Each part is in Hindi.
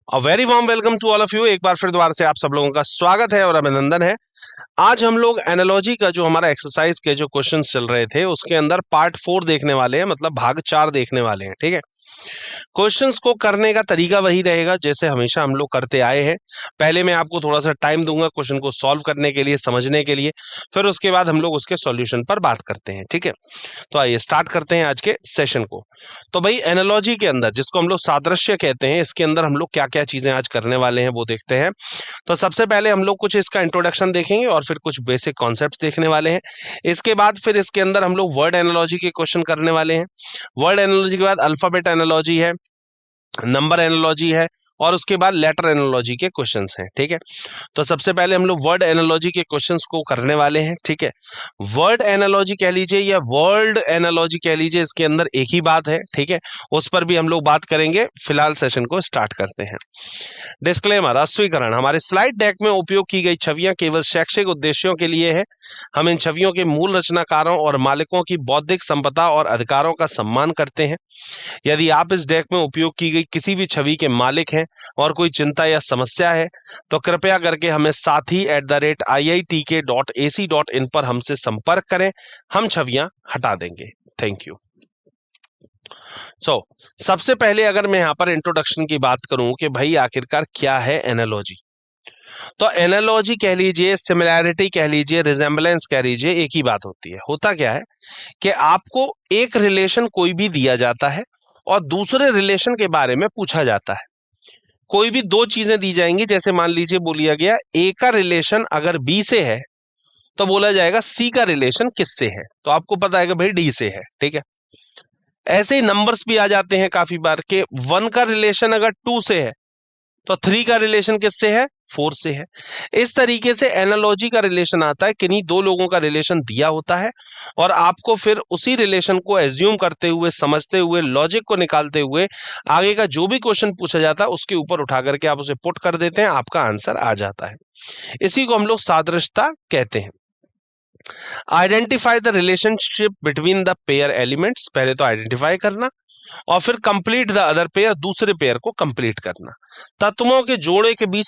A very warm welcome to all of you. एक बार फिर दोबारा से आप सब लोगों का स्वागत है और अभिनंदन है। आज हम लोग एनालॉजी का जो हमारा एक्सरसाइज के जो क्वेश्चंस चल रहे थे उसके अंदर पार्ट 4 देखने वाले हैं, मतलब भाग 4 देखने वाले हैं। ठीक है, क्वेश्चंस को करने का तरीका वही रहेगा जैसे हमेशा हम लोग करते आए हैं। पहले मैं आपको थोड़ा सा टाइम दूंगा क्वेश्चन को सॉल्व करने के लिए, समझने के लिए, फिर उसके बाद हम लोग उसके सॉल्यूशन पर बात करते हैं। ठीक है, तो आइए स्टार्ट करते हैं आज के सेशन को। तो भाई एनालॉजी के अंदर, जिसको हम लोग सादृश्य कहते हैं, इसके अंदर हम लोग क्या क्या चीजें आज करने वाले हैं वो देखते हैं। तो सबसे पहले हम लोग कुछ इसका इंट्रोडक्शन देखेंगे और फिर कुछ बेसिक कॉन्सेप्ट्स देखने वाले हैं। इसके बाद फिर इसके अंदर हम लोग वर्ड एनालॉजी के क्वेश्चन करने वाले हैं। वर्ड एनालॉजी के बाद अल्फाबेट एनालॉजी है, नंबर एनालॉजी है और उसके बाद लेटर एनालॉजी के क्वेश्चंस हैं। ठीक है, तो सबसे पहले हम लोग वर्ड एनालॉजी के क्वेश्चंस को करने वाले हैं। ठीक है, वर्ड एनालॉजी कह लीजिए या वर्ल्ड एनालॉजी कह लीजिए, इसके अंदर एक ही बात है। ठीक है, उस पर भी हम लोग बात करेंगे। फिलहाल सेशन को स्टार्ट करते हैं। डिस्क्लेमर, अस्वीकरण। हमारे स्लाइड डेक में उपयोग की गई छवियां केवल शैक्षिक उद्देश्यों के लिए है। हम इन छवियों के मूल रचनाकारों और मालिकों की बौद्धिक संपदा और अधिकारों का सम्मान करते हैं। यदि आप इस डेक में उपयोग की गई किसी भी छवि के मालिक हैं और कोई चिंता या समस्या है तो कृपया करके हमें sathi@iitk.ac.in पर हमसे संपर्क करें। हम छवियां हटा देंगे। Thank you. सबसे पहले अगर मैं यहाँ पर इंट्रोडक्शन की बात करूं कि भाई आखिरकार क्या है एनालॉजी, तो एनालॉजी कह लीजिए, सिमिलैरिटी कह लीजिए, रिजेम्बलेंस कह लीजिए, एक ही बात होती है। होता क्या है कि आपको एक रिलेशन कोई भी दिया जाता है और दूसरे रिलेशन के बारे में पूछा जाता है। कोई भी दो चीजें दी जाएंगी, जैसे मान लीजिए बोलिया गया ए का रिलेशन अगर बी से है तो बोला जाएगा सी का रिलेशन किससे है, तो आपको पता है कि भाई डी से है। ठीक है, ऐसे ही नंबर्स भी आ जाते हैं काफी बार के 1 का रिलेशन अगर 2 से है तो 3 का रिलेशन किससे है, 4 से है। इस तरीके से एनालॉजी का रिलेशन आता है, किन्हीं दो लोगों का रिलेशन दिया होता है और आपको फिर उसी रिलेशन को एज्यूम करते हुए, समझते हुए, लॉजिक को निकालते हुए आगे का जो भी क्वेश्चन पूछा जाता है उसके ऊपर उठा करके आप उसे पुट कर देते हैं, आपका आंसर आ जाता है। इसी को हम लोग सादृश्यता कहते हैं। Identify the relationship between the pair elements, पहले तो आइडेंटिफाई करना और फिर कंप्लीट द अदर पेयर, दूसरे पेयर को कंप्लीट करना। तत्वों के जोड़े के बीच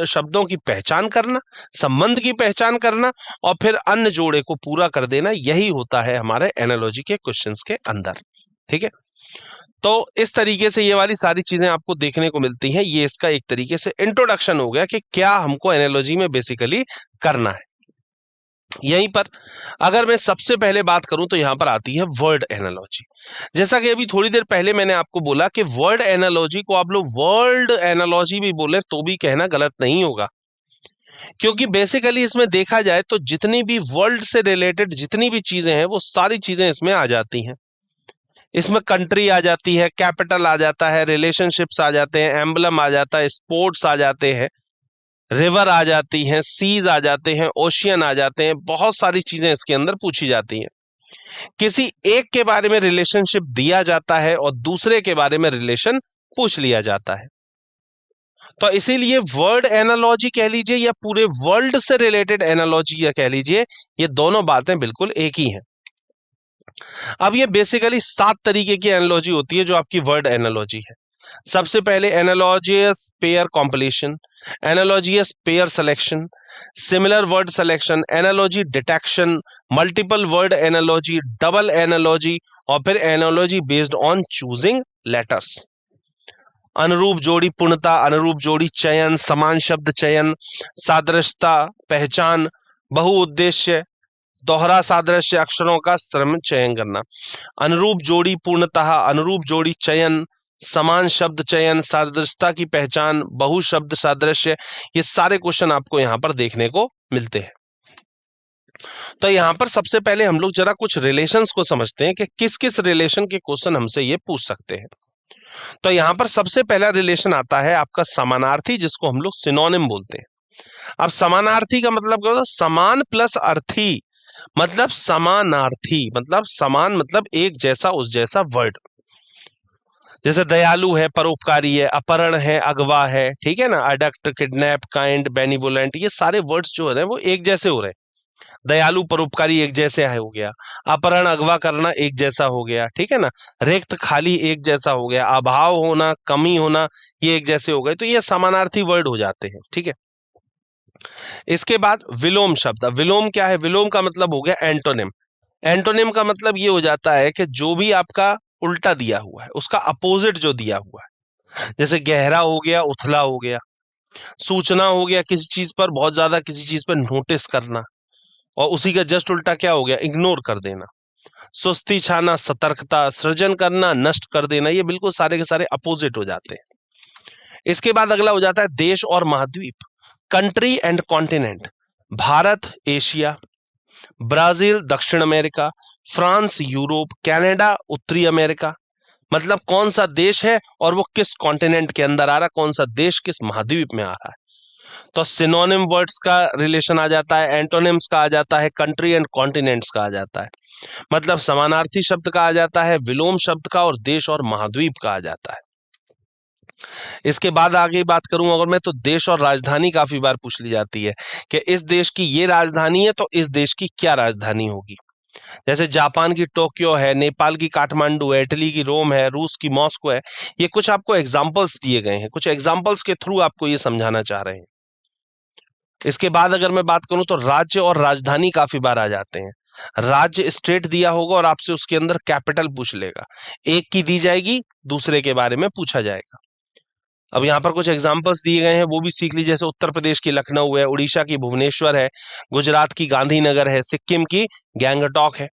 शब्दों की पहचान करना, संबंध की पहचान करना और फिर अन्य जोड़े को पूरा कर देना, यही होता है हमारे एनालॉजी के क्वेश्चंस के अंदर। ठीक है, तो इस तरीके से ये वाली सारी चीजें आपको देखने को मिलती हैं। ये इसका एक तरीके से इंट्रोडक्शन हो गया कि क्या हमको एनालॉजी में बेसिकली करना है। यहीं पर अगर मैं सबसे पहले बात करूं तो यहां पर आती है वर्ड एनालॉजी। जैसा कि अभी थोड़ी देर पहले मैंने आपको बोला कि वर्ड एनालॉजी को आप लोग वर्ल्ड एनालॉजी भी बोले तो भी कहना गलत नहीं होगा, क्योंकि बेसिकली इसमें देखा जाए तो जितनी भी वर्ल्ड से रिलेटेड जितनी भी चीजें हैं वो सारी चीजें इसमें आ जाती हैं। इसमें कंट्री आ जाती है, कैपिटल आ जाता है, रिलेशनशिप्स आ जाते हैं, एम्बलम आ जाता है, स्पोर्ट्स आ जाते हैं, रिवर आ जाती हैं, सीज आ जाते हैं, ओशियन आ जाते हैं, बहुत सारी चीजें इसके अंदर पूछी जाती हैं। किसी एक के बारे में रिलेशनशिप दिया जाता है और दूसरे के बारे में रिलेशन पूछ लिया जाता है। तो इसीलिए वर्ड एनालॉजी कह लीजिए या पूरे वर्ल्ड से रिलेटेड एनालॉजी या कह लीजिए, ये दोनों बातें बिल्कुल एक ही हैं। अब ये बेसिकली 7 तरीके की एनालॉजी होती है जो आपकी वर्ड एनालॉजी है। सबसे पहले analogous pair compilation, analogous pair selection, similar word selection, analogy detection, multiple word analogy, double analogy और फिर analogy based on choosing letters. अनुरूप जोड़ी पूर्णता, अनुरूप जोड़ी चयन, समान शब्द चयन, सादृश्यता पहचान, बहुउद्देश्य, दोहरा सादृश्य अक्षरों का क्रम चयन करना। अनुरूप जोड़ी पूर्णतः, अनुरूप जोड़ी चयन, समान शब्द चयन, सादृश्यता की पहचान, बहु शब्द सादृश्य, ये सारे क्वेश्चन आपको यहाँ पर देखने को मिलते हैं। तो यहाँ पर सबसे पहले हम लोग जरा कुछ रिलेशंस को समझते हैं कि किस किस रिलेशन के क्वेश्चन हमसे ये पूछ सकते हैं। तो यहाँ पर सबसे पहला रिलेशन आता है आपका समानार्थी, जिसको हम लोग सिनोनिम बोलते हैं। अब समानार्थी का मतलब क्या होता है? समान प्लस अर्थी मतलब समानार्थी, मतलब समान मतलब एक जैसा, उस जैसा वर्ड। जैसे दयालु है, परोपकारी है, अपहरण है, अगवा है, ठीक है ना, अडक्ट, किडनैप, काइंड, बेनिवोलेंट, ये सारे वर्ड्स जो है वो एक जैसे हो रहे हैं। दयालु परोपकारी एक जैसे हो गया, अपहरण अगवा करना एक जैसा हो गया, ठीक है ना, रिक्त खाली एक जैसा हो गया, अभाव होना कमी होना ये एक जैसे हो गए, तो ये समानार्थी वर्ड हो जाते हैं, ठीक है। इसके बाद विलोम शब्द। विलोम क्या है? विलोम का मतलब हो गया एंटोनिम। एंटोनिम का मतलब ये हो जाता है कि जो भी आपका उल्टा दिया हुआ है उसका अपोजिट जो दिया हुआ है, जैसे गहरा हो गया, उथला हो गया। सूचना हो गया, किसी चीज पर बहुत ज्यादा किसी चीज पर नोटिस करना, और उसी का जस्ट उल्टा क्या हो गया? इग्नोर कर देना। सुस्ती छाना सतर्कता, सृजन करना नष्ट कर देना, ये बिल्कुल सारे के सारे अपोजिट हो जाते हैं। इसके बाद अगला हो जाता है देश और महाद्वीप। Country and continent. Bharat Asia, Brazil दक्षिण अमेरिका, फ्रांस यूरोप, कनाडा उत्तरी अमेरिका। मतलब कौन सा देश है और वो किस कॉन्टिनेंट के अंदर आ रहा है, कौन सा देश किस महाद्वीप में आ रहा है। तो सिनोनिम वर्ड्स का रिलेशन आ जाता है, एंटोनिम्स का आ जाता है, कंट्री एंड कॉन्टिनेंट्स का आ जाता है। मतलब समानार्थी शब्द का आ जाता है, विलोम शब्द का, और देश और महाद्वीप का आ जाता है। इसके बाद आगे बात करूं अगर मैं, तो देश और राजधानी काफी बार पूछ ली जाती है कि इस देश की ये राजधानी है तो इस देश की क्या राजधानी होगी। जैसे जापान की टोक्यो है, नेपाल की काठमांडू है, इटली की रोम है, रूस की मॉस्को है। ये कुछ आपको एग्जाम्पल्स दिए गए हैं, कुछ एग्जाम्पल्स के थ्रू आपको ये समझाना चाह रहे हैं। इसके बाद अगर मैं बात करूं तो राज्य और राजधानी काफी बार आ जाते हैं। राज्य स्टेट दिया होगा और आपसे उसके अंदर कैपिटल पूछ लेगा, एक की दी जाएगी, दूसरे के बारे में पूछा जाएगा। अब यहाँ पर कुछ एग्जाम्पल्स दिए गए हैं, वो भी सीख लीजिए। जैसे उत्तर प्रदेश की लखनऊ है, उड़ीसा की भुवनेश्वर है, गुजरात की गांधीनगर है, सिक्किम की गैंगटॉक है।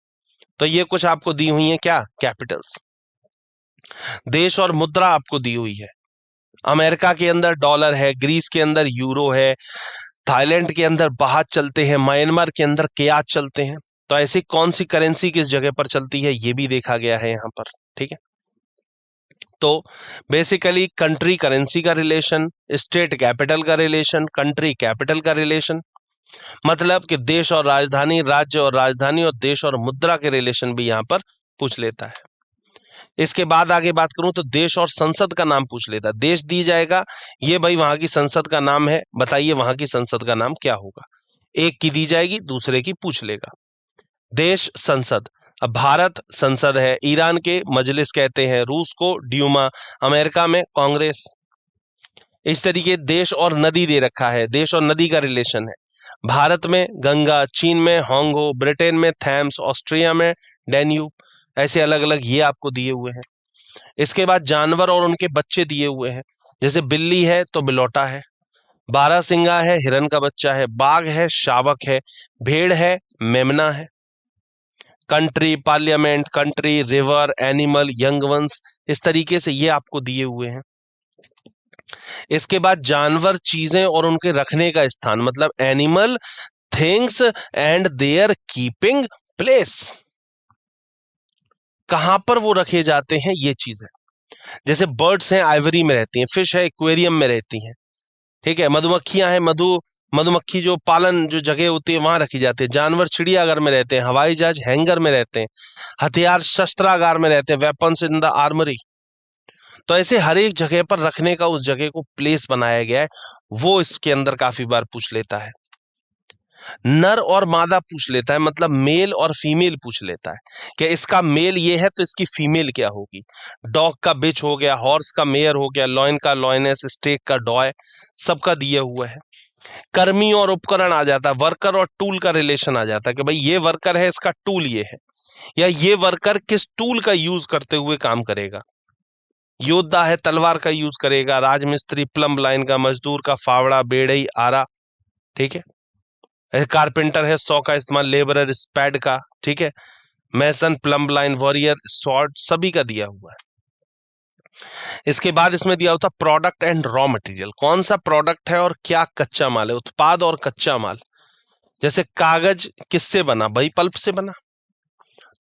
तो ये कुछ आपको दी हुई है क्या? कैपिटल्स। देश और मुद्रा आपको दी हुई है। अमेरिका के अंदर डॉलर है, ग्रीस के अंदर यूरो है, थाईलैंड के अंदर बाहत चलते हैं, म्यांमार के अंदर क्यात चलते हैं। तो ऐसी कौन सी करेंसी किस जगह पर चलती है ये भी देखा गया है यहाँ पर, ठीक है। तो बेसिकली कंट्री करेंसी का रिलेशन, स्टेट कैपिटल का रिलेशन, कंट्री कैपिटल का रिलेशन, मतलब कि देश और राजधानी, राज्य और राजधानी, और देश और मुद्रा के रिलेशन भी यहाँ पर पूछ लेता है। इसके बाद आगे बात करूं तो देश और संसद का नाम पूछ लेता है। देश दी जाएगा, ये भाई वहां की संसद का नाम है, बताइए वहां की संसद का नाम क्या होगा। एक की दी जाएगी, दूसरे की पूछ लेगा। देश संसद। अब भारत संसद है, ईरान के मजलिस कहते हैं, रूस को ड्यूमा, अमेरिका में कांग्रेस। इस तरीके देश और नदी दे रखा है, देश और नदी का रिलेशन है। भारत में गंगा, चीन में होंगो, ब्रिटेन में थैम्स, ऑस्ट्रिया में डैन्यूब। ऐसे अलग अलग ये आपको दिए हुए हैं। इसके बाद जानवर और उनके बच्चे दिए हुए हैं। जैसे बिल्ली है तो बिलौटा है, बारहसिंगा है, हिरन का बच्चा है, बाघ है, शावक है, भेड़ है, मेमना है। Country, parliament, country, river, animal, young ones, इस तरीके से ये आपको दिए हुए हैं। इसके बाद जानवर, चीजें और उनके रखने का स्थान, मतलब animal, things and their keeping place, कहां पर वो रखे जाते हैं ये चीजें। जैसे बर्ड्स हैं आइवरी में रहती हैं, फिश है एक्वेरियम में रहती हैं, ठीक है। मधुमक्खियां हैं, मधुमक्खी जो पालन जो जगह होती है वहां रखी जाती है। जानवर चिड़ियाघर में रहते हैं, हवाई जहाज हैंगर में रहते हैं, हथियार शस्त्रागार में रहते हैं, वेपन्स इन द आर्मरी। तो ऐसे हर एक जगह पर रखने का उस जगह को प्लेस बनाया गया है, वो इसके अंदर काफी बार पूछ लेता है। नर और मादा पूछ लेता है, मतलब मेल और फीमेल पूछ लेता है कि इसका मेल ये है तो इसकी फीमेल क्या होगी। डॉग का बिच हो गया, हॉर्स का मेयर हो गया, लॉयन का लॉयनेस, स्टेक का डॉय, सबका दिया हुआ है। कर्मी और उपकरण आ जाता है, वर्कर और टूल का रिलेशन आ जाता है कि भाई ये वर्कर है, इसका टूल ये है, या ये वर्कर किस टूल का यूज करते हुए काम करेगा। योद्धा है, तलवार का यूज करेगा, राजमिस्त्री प्लम्ब लाइन का, मजदूर का फावड़ा, बेड़ई, आरा, ठीक है। कारपेंटर है, सौ का इस्तेमाल, लेबरर स्पैड का, ठीक है। मैसन प्लम्ब लाइन, वॉरियर स्वॉर्ड, सभी का दिया हुआ है। इसके बाद इसमें दिया होता प्रोडक्ट एंड रॉ मटेरियल, कौन सा प्रोडक्ट है और क्या कच्चा माल है, उत्पाद और कच्चा माल। जैसे कागज किससे बना, भाई पल्प से बना।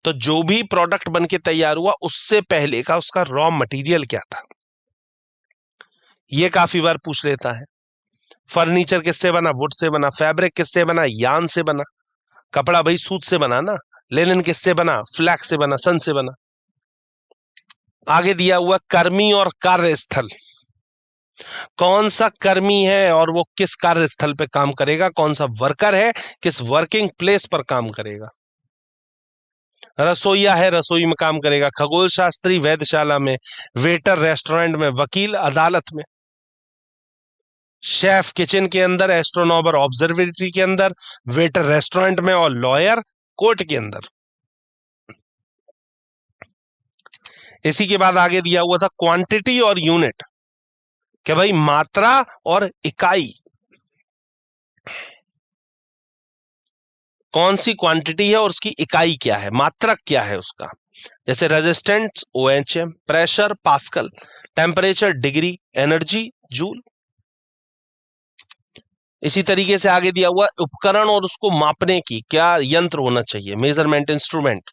तो जो भी प्रोडक्ट बन के तैयार हुआ उससे पहले का उसका रॉ मटेरियल क्या था, ये काफी बार पूछ लेता है। फर्नीचर किससे बना, वुड से बना। फैब्रिक किससे बना, यान से बना। कपड़ा भाई सूत से बना ना। लिनन किससे बना, फ्लैक्स से बना, सन से बना। आगे दिया हुआ कर्मी और कार्यस्थल, कौन सा कर्मी है और वो किस कार्यस्थल पे काम करेगा, कौन सा वर्कर है किस वर्किंग प्लेस पर काम करेगा। रसोईया है रसोई में काम करेगा, खगोल शास्त्री वेधशाला में, वेटर रेस्टोरेंट में, वकील अदालत में, शेफ किचन के अंदर, एस्ट्रोनॉमर ऑब्जर्वेटरी के अंदर, वेटर रेस्टोरेंट में और लॉयर कोर्ट के अंदर। इसी के बाद आगे दिया हुआ था क्वांटिटी और यूनिट, कि भाई मात्रा और इकाई, कौन सी क्वांटिटी है और उसकी इकाई क्या है, मात्रक क्या है उसका। जैसे resistance ohm, pressure pascal, temperature degree, energy joule. इसी तरीके से आगे दिया हुआ उपकरण और उसको मापने की क्या यंत्र होना चाहिए, मेजरमेंट इंस्ट्रूमेंट।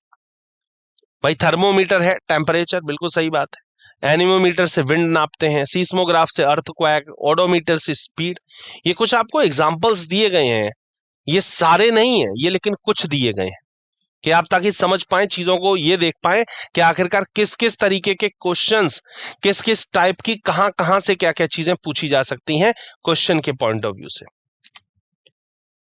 भाई थर्मोमीटर है टेम्परेचर, बिल्कुल सही बात है। एनीमोमीटर से विंड नापते हैं, सीस्मोग्राफ से अर्थक्वेक, ओडोमीटर से स्पीड। ये कुछ आपको एग्जांपल्स दिए गए हैं, ये सारे नहीं है ये, लेकिन कुछ दिए गए हैं कि आप ताकि समझ पाए चीजों को, ये देख पाए कि आखिरकार किस किस तरीके के क्वेश्चंस, किस किस टाइप की कहां कहां से क्या क्या चीजें पूछी जा सकती हैं क्वेश्चन के पॉइंट ऑफ व्यू से।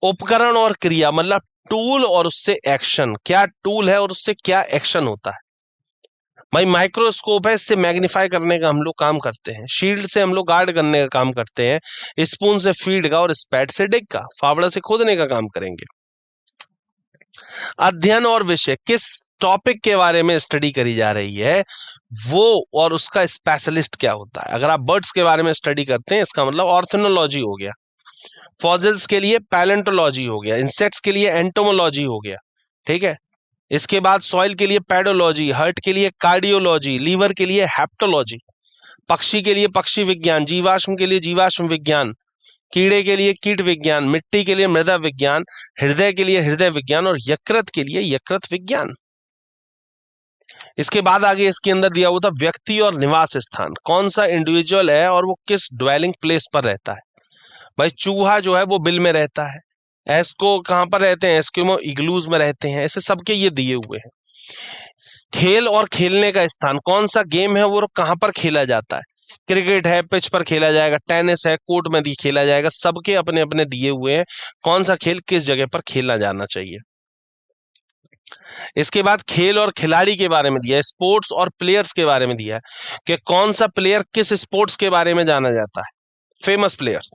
उपकरण और क्रिया मतलब टूल और उससे एक्शन, क्या टूल है और उससे क्या एक्शन होता है। भाई माइक्रोस्कोप है, इससे मैग्नीफाई करने का हम लोग काम करते हैं, शील्ड से हम लोग गार्ड करने का काम करते हैं, स्पून से फीड का और स्पैट से डिग का, फावड़ा से खोदने का काम करेंगे। अध्ययन और विषय, किस टॉपिक के बारे में स्टडी करी जा रही है वो, और उसका स्पेशलिस्ट क्या होता है। अगर आप बर्ड्स के बारे में स्टडी करते हैं इसका मतलब ऑर्थोनोलॉजी हो गया, फॉसिल्स के लिए पैलेंटोलॉजी हो गया, इंसेक्ट्स के लिए एंटोमोलॉजी हो गया, ठीक है। इसके बाद सॉइल के लिए पेडोलॉजी, हार्ट के लिए कार्डियोलॉजी, लीवर के लिए हेप्टोलॉजी, पक्षी के लिए पक्षी विज्ञान, जीवाश्म के लिए जीवाश्म विज्ञान, कीड़े के लिए कीट विज्ञान, मिट्टी के लिए मृदा विज्ञान, हृदय के लिए हृदय विज्ञान और यकृत के लिए यकृत विज्ञान। इसके बाद आगे इसके अंदर दिया हुआ था व्यक्ति और निवास स्थान, कौन सा इंडिविजुअल है और वो किस ड्वेलिंग प्लेस पर रहता है। भाई चूहा जो है वो बिल में रहता है, एस्को कहां पर रहते हैं, एस्किमो इग्लूज में रहते हैं, ऐसे सबके ये दिए हुए हैं। खेल और खेलने का स्थान, कौन सा गेम है वो कहां पर खेला जाता है, क्रिकेट है पिच पर खेला जाएगा, टेनिस है कोर्ट में खेला जाएगा, सबके अपने अपने दिए हुए हैं कौन सा खेल किस जगह पर खेला जाना चाहिए। इसके बाद खेल और खिलाड़ी के बारे में दिया है, स्पोर्ट्स और प्लेयर्स के बारे में दिया है कि कौन सा प्लेयर किस स्पोर्ट्स के बारे में जाना जाता है, फेमस प्लेयर्स।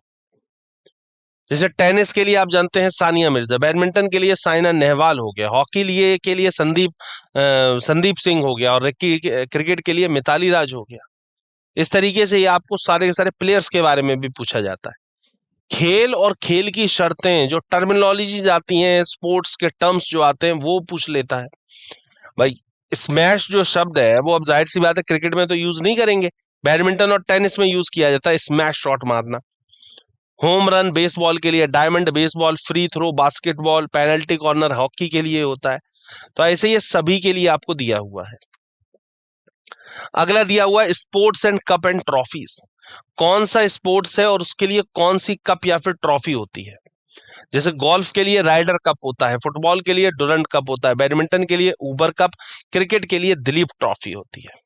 जैसे टेनिस के लिए आप जानते हैं सानिया मिर्जा, बैडमिंटन के लिए साइना नेहवाल हो गया, हॉकी लिए के लिए संदीप सिंह हो गया, और क्रिकेट के लिए मिताली राज हो गया। इस तरीके से ये आपको सारे के सारे प्लेयर्स के बारे में भी पूछा जाता है। खेल और खेल की शर्तें, जो टर्मिनोलॉजी आती हैं, स्पोर्ट्स के टर्म्स जो आते हैं वो पूछ लेता है। भाई स्मैश जो शब्द है वो अब जाहिर सी बात है क्रिकेट में तो यूज नहीं करेंगे, बैडमिंटन और टेनिस में यूज किया जाता है स्मैश शॉट मारना। होम रन बेसबॉल के लिए, diamond baseball, free throw basketball, penalty corner hockey के लिए होता है। तो ऐसे ये सभी के लिए आपको दिया हुआ है। अगला दिया हुआ है sports and cup and trophies, कौन सा स्पोर्ट्स है और उसके लिए कौन सी कप या फिर ट्रॉफी होती है। जैसे गोल्फ के लिए राइडर कप होता है, फुटबॉल के लिए डुरंट कप होता है, बैडमिंटन के लिए ऊबर कप, क्रिकेट के लिए दिलीप ट्रॉफी होती है।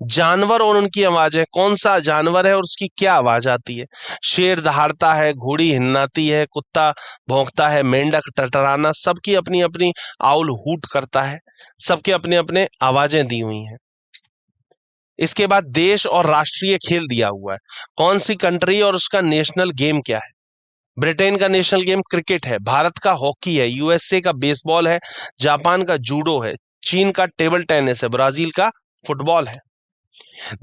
जानवर और उनकी आवाजें, कौन सा जानवर है और उसकी क्या आवाज आती है। शेर दहाड़ता है, घोड़ी हिन्नाती है, कुत्ता भौंकता है, मेंढक टटराना, सबकी अपनी अपनी आउल हूट करता है, सबके अपने अपने आवाजें दी हुई हैं। इसके बाद देश और राष्ट्रीय खेल दिया हुआ है, कौन सी कंट्री और उसका नेशनल गेम क्या है। ब्रिटेन का नेशनल गेम क्रिकेट है, भारत का हॉकी है, यूएसए का बेसबॉल है, जापान का जूडो है, चीन का टेबल टेनिस है, ब्राजील का फुटबॉल है।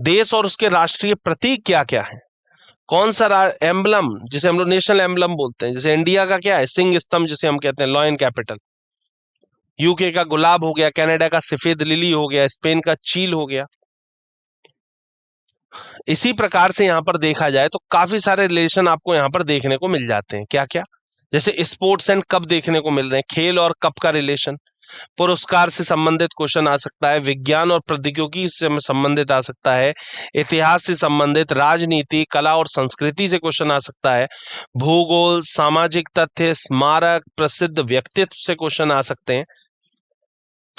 देश और उसके राष्ट्रीय प्रतीक क्या क्या है, कौन सा एम्बलम जिसे हम लोग नेशनल एम्बलम बोलते हैं, जैसे इंडिया का क्या है सिंह स्तंभ जिसे हम कहते हैं, लॉयन कैपिटल। यूके का गुलाब हो गया, कनाडा का सफेद लिली हो गया, स्पेन का चील हो गया। इसी प्रकार से यहाँ पर देखा जाए तो काफी सारे रिलेशन आपको यहाँ पर देखने को मिल जाते हैं। क्या क्या, जैसे स्पोर्ट्स एंड कप देखने को मिल रहे हैं, खेल और कप का रिलेशन, पुरस्कार से संबंधित क्वेश्चन आ सकता है, विज्ञान और प्रौद्योगिकी से संबंधित आ सकता है, इतिहास से संबंधित, राजनीति, कला और संस्कृति से क्वेश्चन आ सकता है, भूगोल, सामाजिक तथ्य, स्मारक, प्रसिद्ध व्यक्तित्व से क्वेश्चन आ सकते हैं,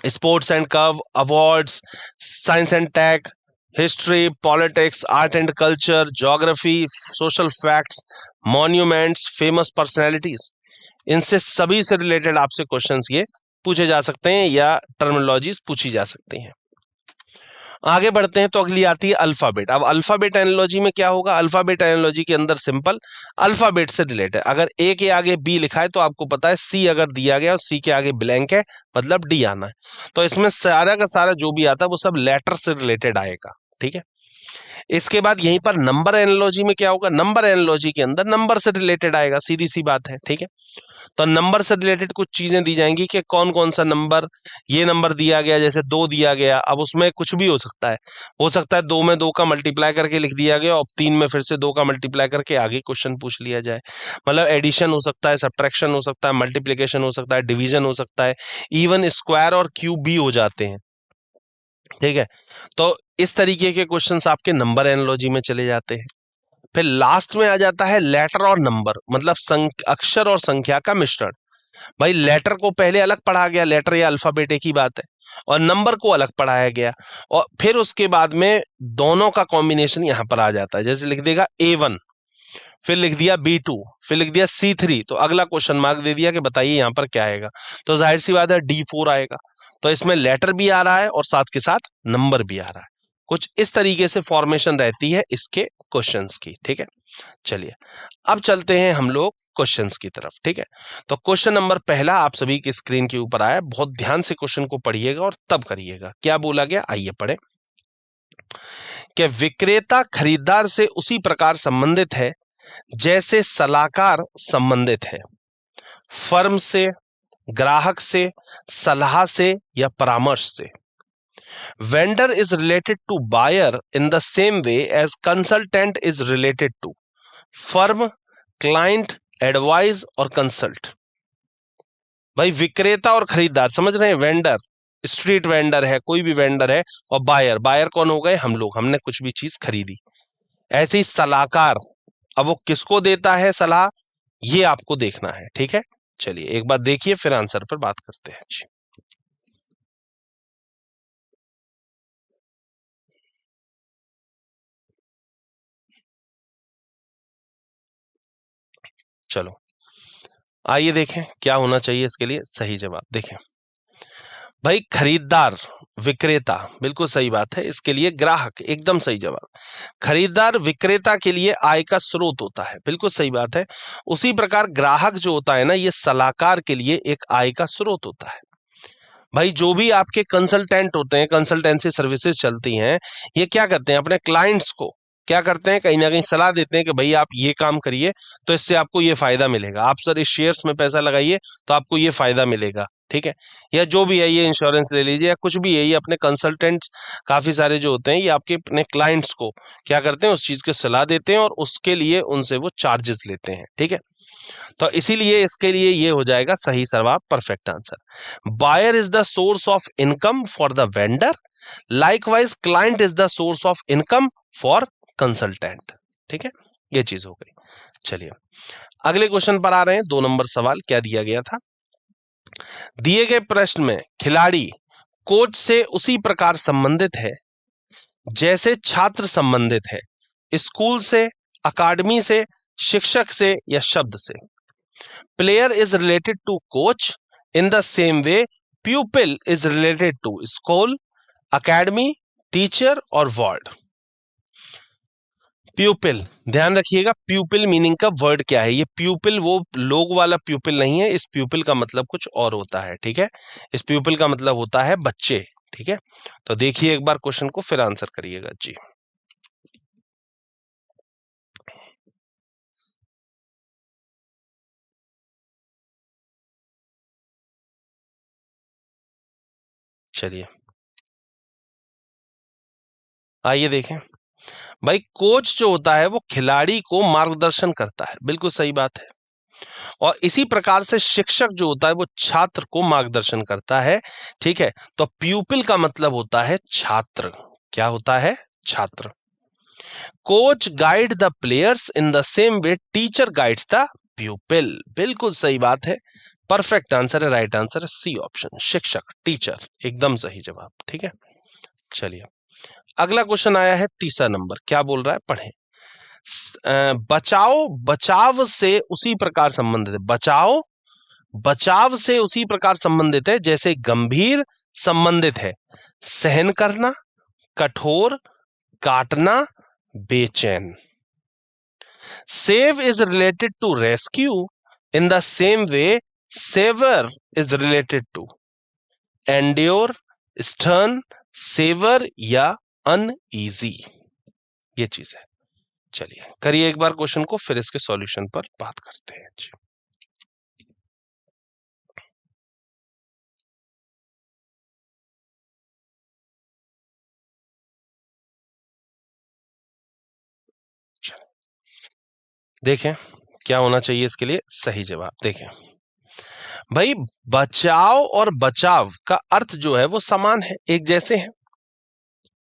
sports and cup, awards, science and tech, history, politics, art and culture, geography, social facts, monuments, famous personalities, इनसे सभी से रिलेटेड आपसे क्वेश्चंस ये पूछे जा सकते हैं या टर्मिनोलॉजीज पूछी जा सकती हैं। आगे बढ़ते हैं तो अगली आती है अल्फाबेट। अब अल्फाबेट एनालॉजी में क्या होगा? अल्फाबेट एनालॉजी के अंदर सिंपल अल्फाबेट से रिलेटेड, अगर ए के आगे बी लिखा है तो आपको पता है सी अगर दिया गया और सी के आगे ब्लैंक है मतलब डी आना है। तो इसमें सारा का सारा जो भी आता है वो सब लेटर से रिलेटेड आएगा, ठीक है। इसके बाद यहीं पर नंबर एनालॉजी में क्या होगा? नंबर एनालॉजी के अंदर नंबर से रिलेटेड आएगा, सीधी सी बात है, ठीक है। तो नंबर से रिलेटेड कुछ चीजें दी जाएंगी कि कौन कौन सा नंबर, ये नंबर दिया गया जैसे 2 दिया गया, अब उसमें कुछ भी हो सकता है 2 में 2 का मल्टीप्लाई करके लिख दिया गया और 3 में फिर से 2 का मल्टीप्लाई करके आगे क्वेश्चन पूछ लिया जाए। मतलब एडिशन हो सकता है, सब्ट्रैक्शन हो सकता है, मल्टीप्लीकेशन हो सकता है, डिवीजन हो सकता है, इवन स्क्वायर और क्यूब भी हो जाते हैं, ठीक है। तो इस तरीके के क्वेश्चंस आपके नंबर एनालॉजी में चले जाते हैं। फिर लास्ट में आ जाता है लेटर और नंबर, मतलब अक्षर और संख्या का मिश्रण। भाई लेटर को पहले अलग पढ़ा गया, लेटर या अल्फाबेट एक ही बात है, और नंबर को अलग पढ़ाया गया, और फिर उसके बाद में दोनों का कॉम्बिनेशन यहां पर आ जाता है। जैसे लिख देगा A1, फिर लिख दिया B2, फिर लिख दिया C3, तो अगला क्वेश्चन मार्क दे दिया कि बताइए यहां पर क्या आएगा, तो जाहिर सी बात है D4 आएगा। तो इसमें लेटर भी आ रहा है और साथ के साथ नंबर भी आ रहा है। कुछ इस तरीके से फॉर्मेशन रहती है इसके क्वेश्चंस की, ठीक है। चलिए अब चलते हैं हम लोग क्वेश्चंस की तरफ, ठीक है। तो क्वेश्चन नंबर पहला आप सभी की स्क्रीन के ऊपर आया, बहुत ध्यान से क्वेश्चन को पढ़िएगा और तब करिएगा। क्या बोला गया, आइए पढ़े। कि विक्रेता खरीदार से उसी प्रकार संबंधित है जैसे सलाहकार संबंधित है, फर्म से, ग्राहक से, सलाह से या परामर्श से। Vendor is related to buyer in the same way as consultant is related to firm, client, advise और कंसल्ट। भाई विक्रेता और खरीदार समझ रहे हैं, वेंडर स्ट्रीट वेंडर है, कोई भी वेंडर है, और बायर, बायर कौन हो गए? हम लोग, हमने कुछ भी चीज खरीदी। ऐसे ही सलाहकार, अब वो किसको देता है सलाह, ये आपको देखना है, ठीक है। चलिए एक बार देखिए फिर आंसर पर बात करते हैं जी। चलो आइए देखें क्या होना चाहिए इसके लिए सही जवाब। देखें भाई, खरीदार, विक्रेता, बिल्कुल सही बात है। इसके लिए ग्राहक, एकदम सही जवाब। खरीदार विक्रेता के लिए आय का स्रोत होता है, बिल्कुल सही बात है। उसी प्रकार ग्राहक जो होता है ना, ये सलाहकार के लिए एक आय का स्रोत होता है। भाई जो भी आपके कंसल्टेंट होते हैं, कंसल्टेंसी सर्विसेज चलती हैं, ये क्या करते हैं? अपने क्लाइंट्स को क्या करते हैं? कहीं ना कहीं सलाह देते हैं कि भाई आप ये काम करिए तो इससे आपको ये फायदा मिलेगा, आप सर इस शेयर्स में पैसा लगाइए तो आपको ये फायदा मिलेगा, ठीक है। या जो भी है, ये इंश्योरेंस ले लीजिए या कुछ भी है, ये अपने कंसल्टेंट्स काफी सारे जो होते हैं ये आपके अपने क्लाइंट्स को क्या करते हैं? उस चीज की सलाह देते हैं और उसके लिए उनसे वो चार्जेस लेते हैं, ठीक है। तो इसीलिए इसके लिए ये हो जाएगा सही जवाब, perfect answer. Buyer is the source of income for the vendor, likewise client is the source of income for consultant, ठीक है। ये चीज हो गई। चलिए अगले क्वेश्चन पर आ रहे हैं। 2 नंबर सवाल क्या दिया गया था? दिए गए प्रश्न में खिलाड़ी कोच से उसी प्रकार संबंधित है जैसे छात्र संबंधित है, स्कूल से, अकादमी से, शिक्षक से या शब्द से। Player is related to coach in the same way pupil is related to school, academy, teacher और वर्ड। प्यूपिल, ध्यान रखिएगा प्यूपिल मीनिंग का वर्ड क्या है। ये प्यूपिल वो लोग वाला प्यूपिल नहीं है, इस प्यूपिल का मतलब कुछ और होता है, ठीक है। इस प्यूपिल का मतलब होता है बच्चे, ठीक है। तो देखिए एक बार क्वेश्चन को फिर आंसर करिएगा जी। चलिए आइए देखें। भाई कोच जो होता है वो खिलाड़ी को मार्गदर्शन करता है, बिल्कुल सही बात है। और इसी प्रकार से शिक्षक जो होता है वो छात्र को मार्गदर्शन करता है, ठीक है। तो प्यूपिल का मतलब होता है छात्र। क्या होता है? छात्र। Coach guide the players in the same way teacher guides the प्यूपिल, बिल्कुल सही बात है। परफेक्ट आंसर है, राइट आंसर है सी ऑप्शन, शिक्षक, टीचर, एकदम सही जवाब, ठीक है। चलिए अगला क्वेश्चन आया है तीसरा नंबर, क्या बोल रहा है, पढ़ें। बचाओ बचाव से उसी प्रकार संबंधित है, बचाओ बचाव से उसी प्रकार संबंधित है जैसे गंभीर संबंधित है सहन करना, कठोर, काटना, बेचैन। Save is related to rescue in the same way saver is related to endure, stern, sever या अनईजी, ये चीज है। चलिए करिए एक बार क्वेश्चन को, फिर इसके सॉल्यूशन पर बात करते हैं जी। देखें क्या होना चाहिए इसके लिए सही जवाब। देखें भाई, बचाओ और बचाव का अर्थ जो है वो समान है, एक जैसे हैं,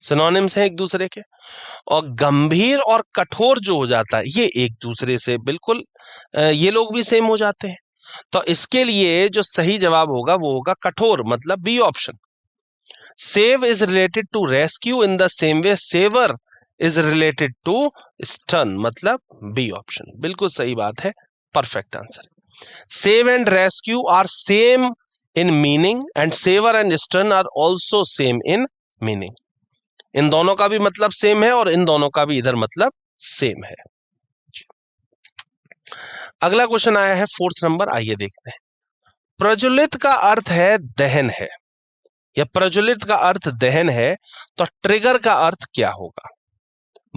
सिनोनिम्स हैं एक दूसरे के। और गंभीर और कठोर जो हो जाता है ये एक दूसरे से बिल्कुल ये लोग भी सेम हो जाते हैं। तो इसके लिए जो सही जवाब होगा वो होगा कठोर, मतलब B option. Save is related to rescue in the same way saver is related to stern, मतलब बी ऑप्शन, बिल्कुल सही बात है, perfect answer. Save and rescue are same in meaning and saver and stern are also same in meaning. इन दोनों का भी मतलब सेम है और इन दोनों का भी इधर मतलब सेम है। अगला क्वेश्चन आया है फोर्थ नंबर, आइए देखते हैं। प्रज्वलित का अर्थ है दहन है, या प्रज्वलित का अर्थ दहन है, तो ट्रिगर का अर्थ क्या होगा?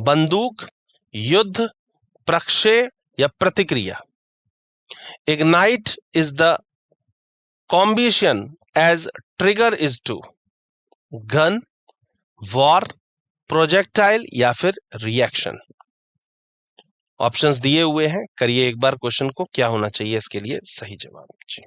बंदूक, युद्ध, प्रक्षय या प्रतिक्रिया। Ignite is the combination edge trigger is to gun, war, projectile या फिर रिएक्शन। ऑप्शंस दिए हुए हैं, करिए एक बार क्वेश्चन को, क्या होना चाहिए इसके लिए सही जवाब जी।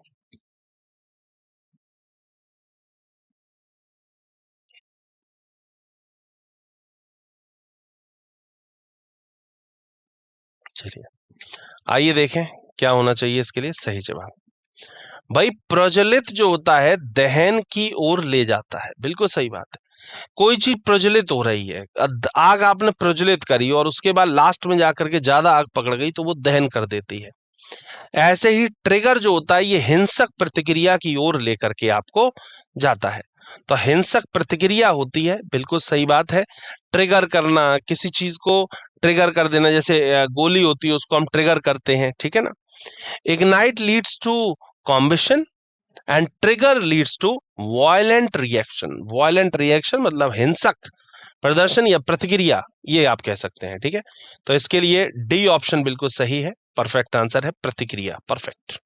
चलिए आइए देखें क्या होना चाहिए इसके लिए सही जवाब। भाई प्रज्वलित जो होता है दहन की ओर ले जाता है, बिल्कुल सही बात है। कोई चीज प्रज्वलित हो रही है, आग आपने प्रज्वलित करी और उसके बाद लास्ट में जाकर के ज्यादा आग पकड़ गई तो वो दहन कर देती है। ऐसे ही ट्रिगर जो होता है ये हिंसक प्रतिक्रिया की ओर लेकर के आपको जाता है। तो हिंसक प्रतिक्रिया होती है, बिल्कुल सही बात है। ट्रिगर करना, किसी चीज को ट्रिगर कर देना, जैसे गोली होती है उसको हम ट्रिगर करते हैं, ठीक है ना। Ignite leads to combustion and trigger leads to violent reaction. Violent reaction मतलब हिंसक प्रदर्शन या प्रतिक्रिया, ये आप कह सकते हैं, ठीक है। तो इसके लिए डी ऑप्शन बिल्कुल सही है, परफेक्ट आंसर है प्रतिक्रिया, परफेक्ट।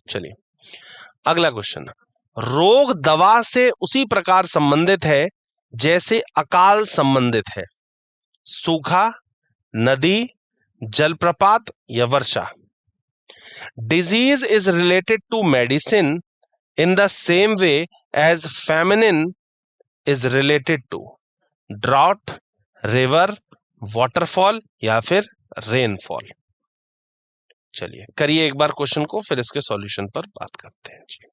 चलिए अगला क्वेश्चन। रोग दवा से उसी प्रकार संबंधित है जैसे अकाल संबंधित है। सूखा, नदी, जलप्रपात या वर्षा। Disease is related to medicine in the same way as famine is related to drought, river, waterfall या फिर rainfall। चलिए करिए एक बार क्वेश्चन को, फिर इसके सॉल्यूशन पर बात करते हैं जी।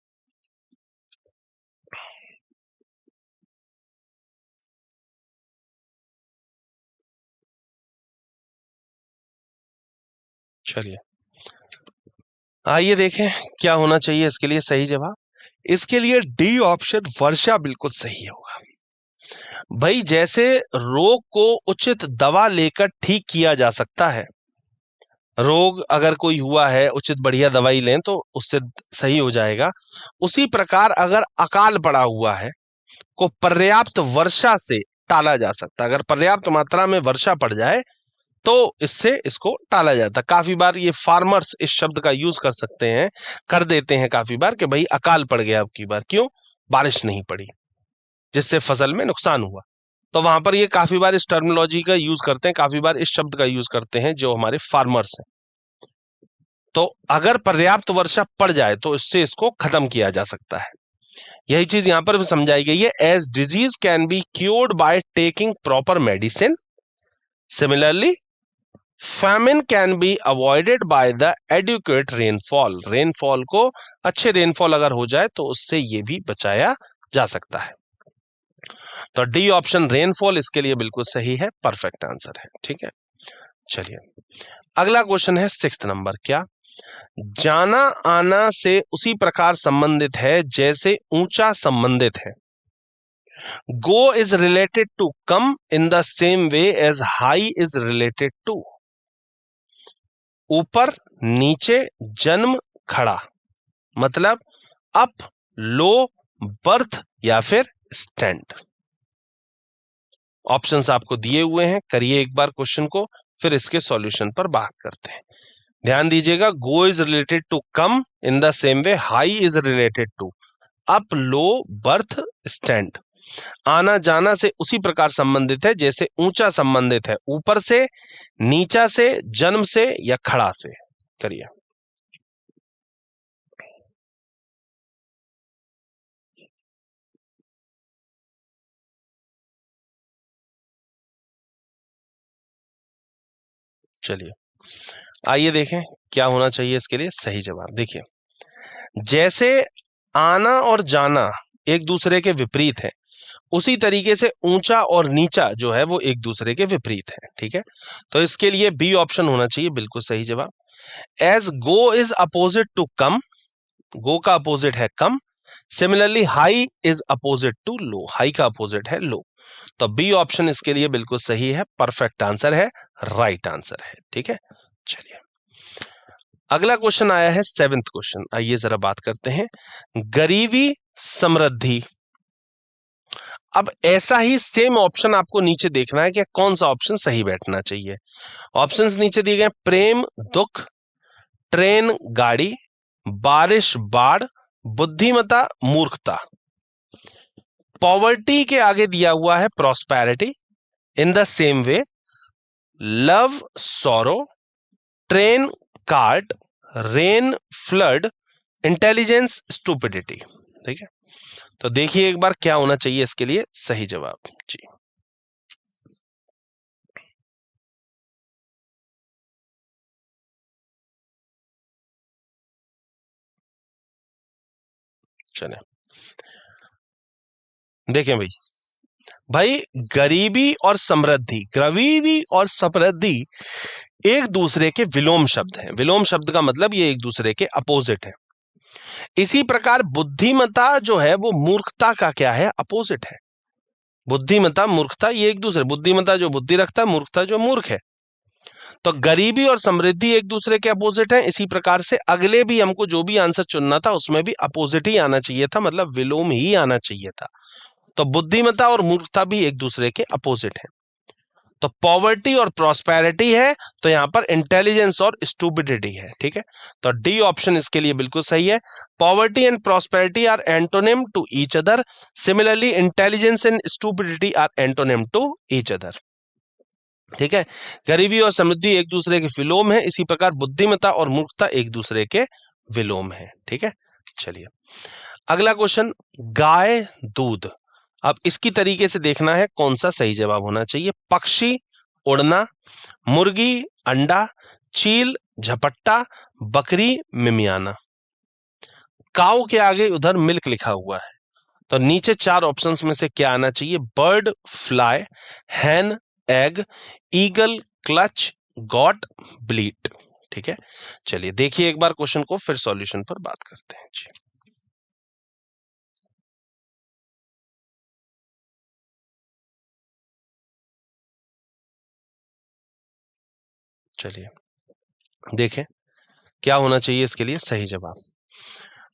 चलिए आइए देखें क्या होना चाहिए इसके लिए सही जवाब। इसके लिए डी ऑप्शन वर्षा बिल्कुल सही होगा। भाई जैसे रोग को उचित दवा लेकर ठीक किया जा सकता है, रोग अगर कोई हुआ है उचित बढ़िया दवाई लें तो उससे सही हो जाएगा, उसी प्रकार अगर अकाल पड़ा हुआ है को पर्याप्त वर्षा से टाला जा सकता है। अगर पर्याप्त मात्रा में वर्षा पड़ जाए तो इससे इसको टाला जाता है। काफी बार ये फार्मर्स इस शब्द का यूज कर सकते हैं, कर देते हैं काफी बार कि भाई अकाल पड़ गया अब की बार, क्यों, बारिश नहीं पड़ी जिससे फसल में नुकसान हुआ। तो वहां पर ये काफी बार इस टर्मिनोलॉजी का यूज करते हैं, काफी बार इस शब्द का यूज करते हैं जो हमारे फार्मर्स हैं। तो अगर पर्याप्त वर्षा पड़ जाए तो इससे इसको खत्म किया जा सकता है। यही चीज यहां पर भी समझाई गई है। As disease can be cured by taking proper medicine, similarly famine can be avoided by the adequate rainfall। Rainfall को, अच्छे रेनफॉल अगर हो जाए तो उससे ये भी बचाया जा सकता है। तो डी ऑप्शन रेनफॉल इसके लिए बिल्कुल सही है, परफेक्ट आंसर है। ठीक है, चलिए अगला क्वेश्चन है 6 नंबर। क्या? जाना आना से उसी प्रकार संबंधित है जैसे ऊंचा संबंधित है। Go is related to come in the same way as high is related to। ऊपर, नीचे, जन्म, खड़ा, मतलब अप, लो, बर्थ या फिर स्टैंड। ऑप्शंस आपको दिए हुए हैं, करिए एक बार क्वेश्चन को, फिर इसके सॉल्यूशन पर बात करते हैं। ध्यान दीजिएगा, go is related to come in the same way high is related to up, low, birth, stand. आना जाना से उसी प्रकार संबंधित है जैसे ऊंचा संबंधित है ऊपर से, नीचा से, जन्म से या खड़ा से। करिए। चलिए आइए देखें क्या होना चाहिए इसके लिए सही जवाब। देखिए, जैसे आना और जाना एक दूसरे के विपरीत है, उसी तरीके से ऊंचा और नीचा जो है वो एक दूसरे के विपरीत है। ठीक है, तो इसके लिए बी ऑप्शन होना चाहिए बिल्कुल सही जवाब। As go is opposite to come, go का अपोजिट है come. Similarly high is opposite to low, high का अपोजिट है लो। तो बी ऑप्शन इसके लिए बिल्कुल सही है, परफेक्ट आंसर है, राइट आंसर है। ठीक है, चलिए अगला क्वेश्चन आया है 7th क्वेश्चन। आइए जरा बात करते हैं गरीबी समृद्धि। अब ऐसा ही सेम ऑप्शन आपको नीचे देखना है कि कौन सा ऑप्शन सही बैठना चाहिए। ऑप्शंस नीचे दिए गए, प्रेम दुख, ट्रेन गाड़ी, बारिश बाढ़, बुद्धिमता मूर्खता। पॉवर्टी के आगे दिया हुआ है prosperity, in the same way love sorrow, train cart, rain flood, intelligence stupidity. ठीक है, तो देखिए एक बार क्या होना चाहिए इसके लिए सही जवाब जी। चले देखें भाई, भाई गरीबी और समृद्धि एक दूसरे के विलोम शब्द हैं। विलोम शब्द का मतलब ये एक दूसरे के अपोजिट है। इसी प्रकार बुद्धिमता जो है वो मूर्खता का क्या है, अपोजिट है। बुद्धिमता मूर्खता ये एक दूसरे, बुद्धिमता जो बुद्धि रखता है, मूर्खता जो मूर्ख है। तो गरीबी और समृद्धि एक दूसरे के अपोजिट है। इसी प्रकार से अगले भी हमको जो भी आंसर चुनना था उसमें भी अपोजिट ही आना चाहिए था, मतलब विलोम ही आना चाहिए था। तो बुद्धिमता और मूर्खता भी एक दूसरे के अपोजिट है। तो पॉवर्टी और प्रॉस्पेरिटी है, तो यहां पर इंटेलिजेंस और स्टूपिडिटी है। ठीक है, तो डी ऑप्शन इसके लिए बिल्कुल सही है। Poverty and prosperity are antonym to each other, similarly intelligence and stupidity are antonym to each other. ठीक है, गरीबी और समृद्धि एक दूसरे के विलोम है, इसी प्रकार बुद्धिमता और मूर्खता एक दूसरे के विलोम है। ठीक है, चलिए अगला क्वेश्चन, गाय दूध। अब इसकी तरीके से देखना है कौन सा सही जवाब होना चाहिए। पक्षी उड़ना, मुर्गी अंडा, चील झपट्टा, बकरी मिमियाना। काऊ के आगे उधर मिल्क लिखा हुआ है, तो नीचे 4 ऑप्शंस में से क्या आना चाहिए। बर्ड फ्लाई, हैन एग, ईगल क्लच, गॉट ब्लीट। ठीक है, चलिए देखिए एक बार क्वेश्चन को, फिर सॉल्यूशन पर बात करते हैं जी। चलिए देखें क्या होना चाहिए इसके लिए सही जवाब।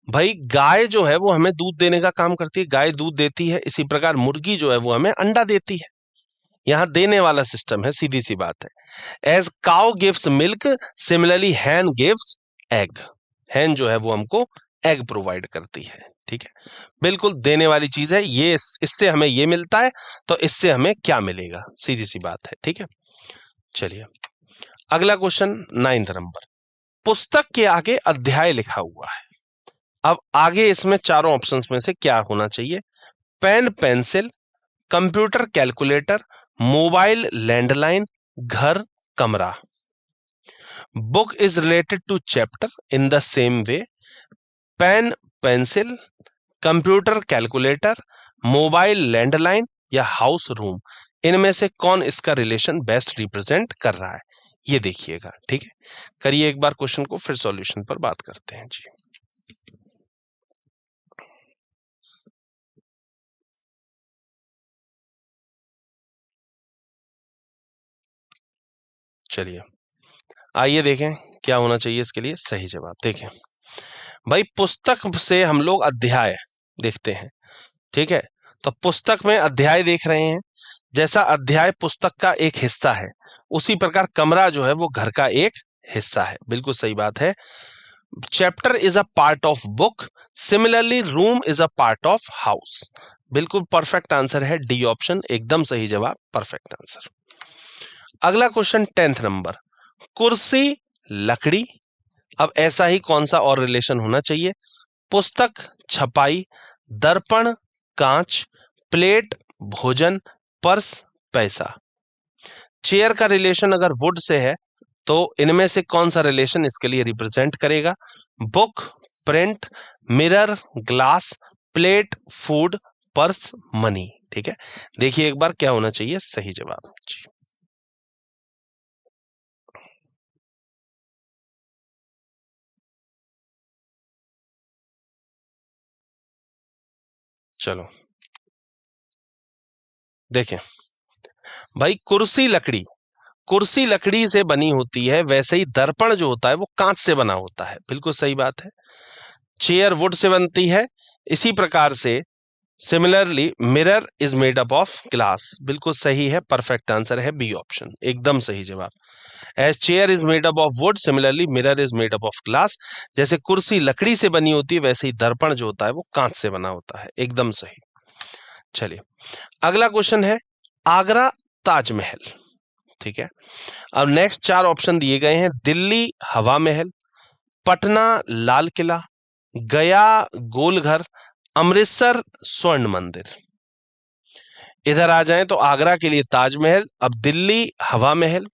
भाई गाय जो है वो हमें दूध देने का काम करती है, गाय दूध देती है। इसी प्रकार मुर्गी जो है वो हमें अंडा देती है। यहां देने वाला सिस्टम है, सीधी सी बात है। As cow gives milk, similarly hen gives egg. Hen जो है वो हमको एग प्रोवाइड करती है। ठीक है, बिल्कुल देने वाली चीज है ये। इससे हमें ये मिलता है, तो इससे हमें क्या मिलेगा, सीधी सी बात है। ठीक है, चलिए अगला क्वेश्चन 9th नंबर। पुस्तक के आगे अध्याय लिखा हुआ है। अब आगे इसमें चारों ऑप्शंस में से क्या होना चाहिए। Pen pencil, computer calculator, mobile landline, घर कमरा। Book is related to chapter in the same way pen pencil, computer calculator, mobile landline या हाउस रूम, इनमें से कौन इसका रिलेशन बेस्ट रिप्रेजेंट कर रहा है, ये देखिएगा। ठीक है, करिए एक बार क्वेश्चन को, फिर सॉल्यूशन पर बात करते हैं जी। चलिए आइए देखें क्या होना चाहिए इसके लिए सही जवाब। देखें भाई, पुस्तक से हम लोग अध्याय देखते हैं। ठीक है, तो पुस्तक में अध्याय देख रहे हैं, जैसा अध्याय पुस्तक का एक हिस्सा है, उसी प्रकार कमरा जो है वो घर का एक हिस्सा है। बिल्कुल सही बात है। Chapter is a part of book, similarly room is a part of house. बिल्कुल परफेक्ट आंसर है डी ऑप्शन, एकदम सही जवाब, परफेक्ट आंसर। अगला क्वेश्चन 10th नंबर, कुर्सी लकड़ी, अब ऐसा ही कौन सा और रिलेशन होना चाहिए, पुस्तक छपाई, दर्पण कांच, प्लेट भोजन, पर्स पैसा। चेयर का रिलेशन अगर वुड से है तो इनमें से कौन सा रिलेशन इसके लिए रिप्रेजेंट करेगा, book print, mirror glass, plate food, purse money. ठीक है, देखिए एक बार क्या होना चाहिए सही जवाब जी। चलो देखें भाई, कुर्सी लकड़ी, कुर्सी लकड़ी से बनी होती है, वैसे ही दर्पण जो होता है वो कांच से बना होता है। बिल्कुल सही बात है। चेयर वुड से बनती है, इसी प्रकार से similarly mirror is made up of glass. बिल्कुल सही है, परफेक्ट आंसर है बी ऑप्शन, एकदम सही जवाब। As chair is made up of wood, similarly mirror is made up of glass. जैसे कुर्सी लकड़ी से बनी होती है, वैसे ही दर्पण जो होता है वो कांच से बना होता है, एकदम सही। चलिए अगला क्वेश्चन है आगरा ताजमहल। ठीक है, अब नेक्स्ट 4 ऑप्शन दिए गए हैं, दिल्ली हवा महल, पटना लाल किला, गया गोलघर, अमृतसर स्वर्ण मंदिर। इधर आ जाएं तो आगरा के लिए ताजमहल, अब दिल्ली हवा महल,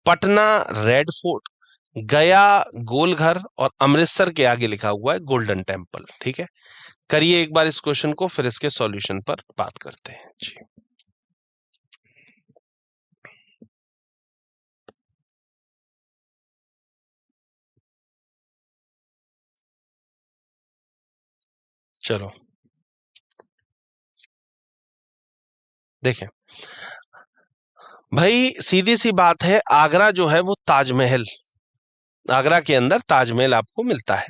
पटना रेड फोर्ट, गया गोलघर और अमृतसर के आगे लिखा हुआ है गोल्डन टेम्पल। ठीक है, करिए एक बार इस क्वेश्चन को, फिर इसके सॉल्यूशन पर बात करते हैं जी। चलो देखें भाई, सीधी सी बात है, आगरा जो है वो ताजमहल, आगरा के अंदर ताजमहल आपको मिलता है।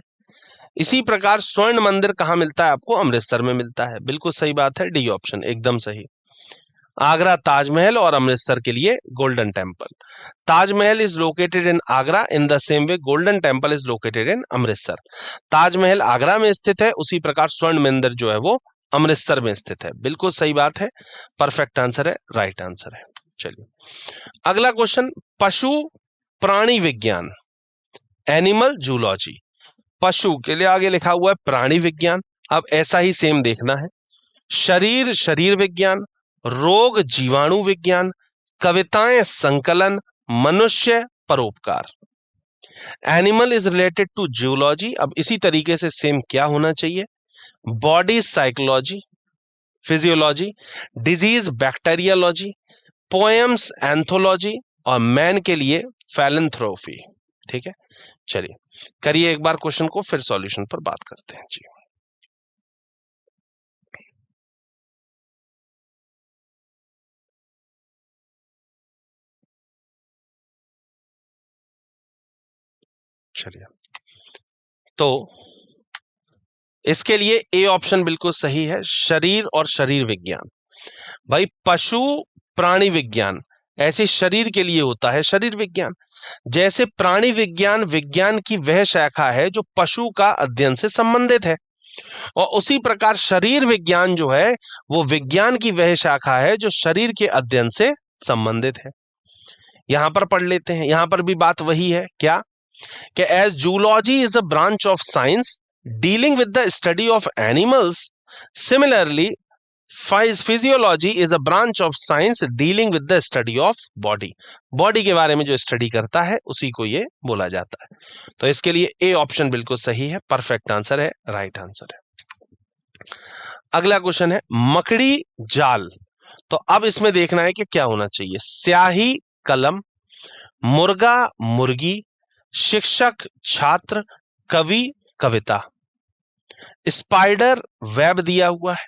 इसी प्रकार स्वर्ण मंदिर कहाँ मिलता है आपको, अमृतसर में मिलता है। बिल्कुल सही बात है, डी ऑप्शन एकदम सही। आगरा ताजमहल और अमृतसर के लिए golden temple. Taj Mahal is located in Agra, in the same way golden temple is located in Amritsar. Taj Mahal Agra में स्थित है, उसी प्रकार स्वर्ण मंदिर जो है वो अमृतसर में स्थित है। बिल्कुल सही बात है, परफेक्ट आंसर है, राइट आंसर है। चलिए अगला क्वेश्चन, पशु प्राणी विज्ञान, एनिमल जूलॉजी। पशु के लिए आगे लिखा हुआ है प्राणी विज्ञान, अब ऐसा ही सेम देखना है। शरीर शरीर विज्ञान, रोग जीवाणु विज्ञान, कविताएं संकलन, मनुष्य परोपकार। Animal is related to zoology, अब इसी तरीके से सेम क्या होना चाहिए, body psychology physiology, disease bacteriology, poems anthology और मैन के लिए फैलेंथ्रोफी। ठीक है, चलिए करिए एक बार क्वेश्चन को, फिर सॉल्यूशन पर बात करते हैं जी। चलिए तो इसके लिए ए ऑप्शन बिल्कुल सही है, शरीर और शरीर विज्ञान। भाई पशु प्राणी विज्ञान ऐसे शरीर के लिए होता है शरीर विज्ञान, जैसे प्राणी विज्ञान विज्ञान की वह शाखा है जो पशु का अध्ययन से संबंधित है, और उसी प्रकार शरीर विज्ञान जो है वो विज्ञान की वह शाखा है जो शरीर के अध्ययन से संबंधित है। यहां पर पढ़ लेते हैं, यहां पर भी बात वही है क्या, कि as zoology is a branch of science dealing with the study of animals, similarly physiology is a branch of science dealing with the study of body. Body के बारे में जो स्टडी करता है उसी को ये बोला जाता है। तो इसके लिए ए ऑप्शन बिल्कुल सही है, परफेक्ट आंसर है, राइट आंसर है। अगला क्वेश्चन है मकड़ी जाल, तो अब इसमें देखना है कि क्या होना चाहिए। स्याही कलम, मुर्गा मुर्गी, शिक्षक छात्र, कवि कविता। स्पाइडर वेब दिया हुआ है,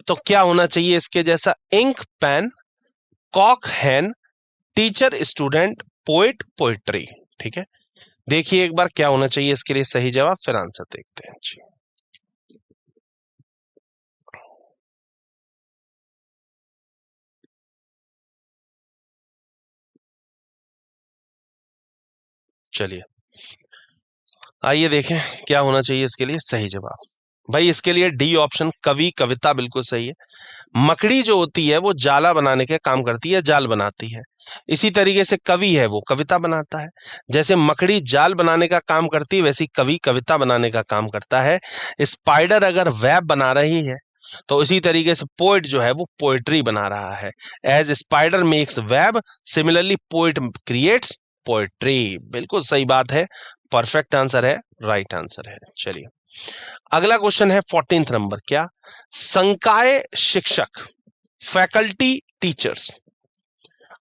तो क्या होना चाहिए इसके जैसा। इंक पेन, कॉक हैन, टीचर स्टूडेंट, पोइट पोइट्री। ठीक है, देखिए एक बार क्या होना चाहिए इसके लिए सही जवाब, फिर आंसर देखते हैं जी। चलिए आइए देखें क्या होना चाहिए इसके लिए सही जवाब। भाई इसके लिए डी ऑप्शन कवि कविता बिल्कुल सही है। मकड़ी जो होती है वो जाला बनाने के काम करती है, जाल बनाती है। इसी तरीके से कवि है वो कविता बनाता है। जैसे मकड़ी जाल बनाने का काम करती है, वैसे कवि कविता बनाने का काम करता है। स्पाइडर अगर वेब बना रही है, तो इसी तरीके से पोइट जो है वो पोएट्री बना रहा है। As spider makes web, similarly poet creates poetry. बिल्कुल सही बात है, परफेक्ट आंसर है, राइट आंसर है। चलिए अगला क्वेश्चन है 14th नंबर। क्या, संकाय शिक्षक, फैकल्टी टीचर्स।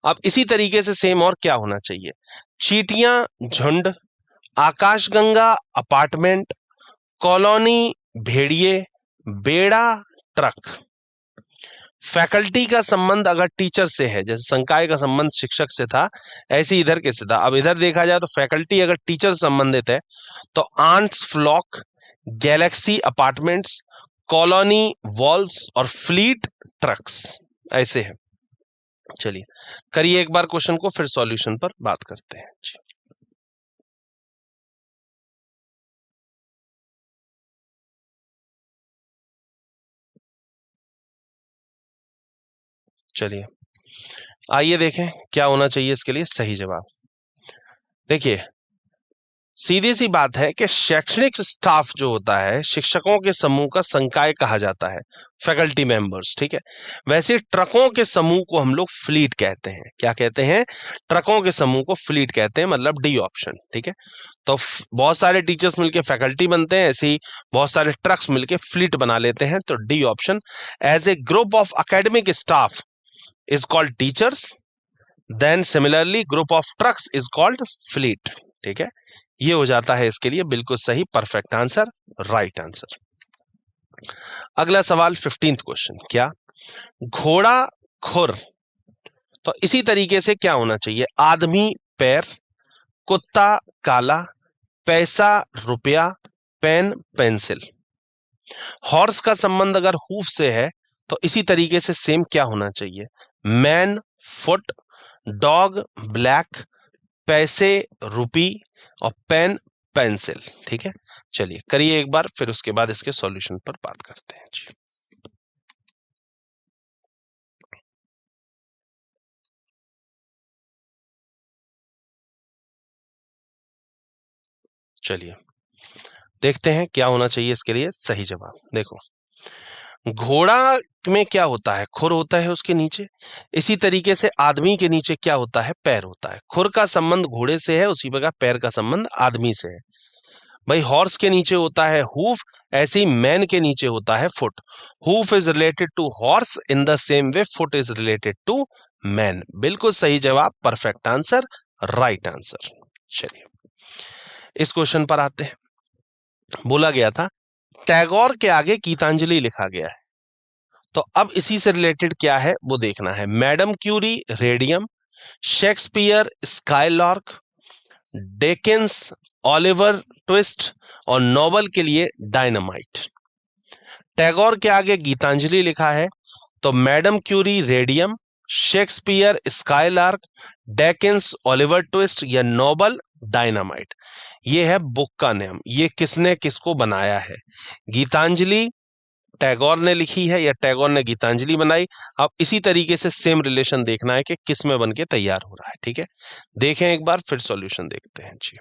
अब इसी तरीके से सेम और क्या होना चाहिए। चींटियां झुंड, आकाशगंगा अपार्टमेंट, कॉलोनी भेड़िए, बेड़ा ट्रक। फैकल्टी का संबंध अगर टीचर से है, जैसे संकाय का संबंध शिक्षक से था, ऐसे इधर कैसे था। अब इधर देखा जाए तो फैकल्टी अगर टीचर संबंधित है, तो ants flock, galaxy apartments, colony walls और फ्लीट ट्रक्स, ऐसे है। चलिए करिए एक बार क्वेश्चन को, फिर सॉल्यूशन पर बात करते हैं जी। चलिए आइए देखें क्या होना चाहिए इसके लिए सही जवाब। देखिए सीधी सी बात है कि शैक्षणिक स्टाफ जो होता है, शिक्षकों के समूह का संकाय कहा जाता है, फैकल्टी मेंबर्स। ठीक है, वैसे ट्रकों के समूह को हम लोग फ्लीट कहते हैं। क्या कहते हैं, ट्रकों के समूह को फ्लीट कहते हैं, मतलब डी ऑप्शन। ठीक है, तो बहुत सारे टीचर्स मिलके फैकल्टी बनते हैं, ऐसे ही बहुत सारे ट्रक्स मिलके फ्लीट बना लेते हैं, तो D option. As a group of academic staff is called teachers, then similarly group of trucks is called fleet. ठीक है, ये हो जाता है इसके लिए बिल्कुल सही, परफेक्ट आंसर, राइट आंसर। अगला सवाल 15th क्वेश्चन। क्या, घोड़ा खुर, तो इसी तरीके से क्या होना चाहिए। आदमी पैर, कुत्ता काला, पैसा रुपया, पेन पेंसिल। हॉर्स का संबंध अगर हूफ से है, तो इसी तरीके से सेम क्या होना चाहिए। मैन फुट, डॉग ब्लैक, पैसे रुपी और पेन पेंसिल। ठीक है, चलिए करिए एक बार, फिर उसके बाद इसके सॉल्यूशन पर बात करते हैं जी। चलिए देखते हैं क्या होना चाहिए इसके लिए सही जवाब। देखो घोड़ा में क्या होता है, खुर होता है उसके नीचे। इसी तरीके से आदमी के नीचे क्या होता है, पैर होता है। खुर का संबंध घोड़े से है, उसी प्रकार पैर का संबंध आदमी से है। भाई हॉर्स के नीचे होता है हूफ, ऐसे ही मैन के नीचे होता है foot. Hoof is related to horse, in the same way foot is related to man. बिल्कुल सही जवाब, परफेक्ट आंसर, राइट आंसर। चलिए इस क्वेश्चन पर आते हैं। बोला गया था टैगोर के आगे गीतांजलि लिखा गया है, तो अब इसी से रिलेटेड क्या है वो देखना है। Madam Curie radium, Shakespeare skylark, Dickens Oliver Twist और नोबल के लिए डायनामाइट। टैगोर के आगे गीतांजलि लिखा है, तो madam Curie radium, Shakespeare skylark, Dickens Oliver Twist या नोबल डायनामाइट। ये है बुक का नेम, ये किसने किसको बनाया है। गीतांजलि टैगोर ने लिखी है या टैगोर ने गीतांजलि बनाई। अब इसी तरीके से सेम रिलेशन देखना है कि किस में बन के तैयार हो रहा है। ठीक है, देखें एक बार, फिर सॉल्यूशन देखते हैं जी।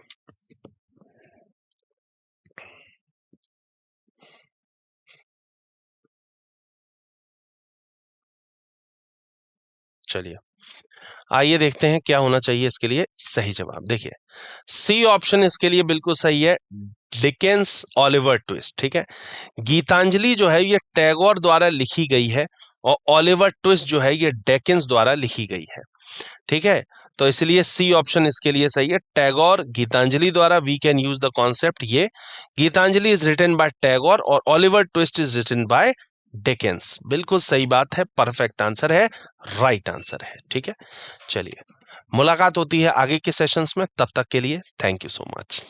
चलिए आइए देखते हैं क्या होना चाहिए इसके लिए सही जवाब। देखिए सी ऑप्शन इसके लिए बिल्कुल सही है, डिकेंस ओलिवर ट्विस्ट। ठीक है, गीतांजलि जो है ये टैगोर द्वारा लिखी गई है और ओलिवर ट्विस्ट जो है ये डिकेंस द्वारा लिखी गई है। ठीक है, तो इसलिए सी ऑप्शन इसके लिए सही है, टैगोर गीतांजलि द्वारा। We can use the concept, ये Gitanjali is written by Tagore और Oliver Twist is written by Dickens. बिल्कुल सही बात है, परफेक्ट आंसर है, राइट आंसर है। ठीक है, चलिए मुलाकात होती है आगे के सेशंस में, तब तक के लिए थैंक यू सो मच।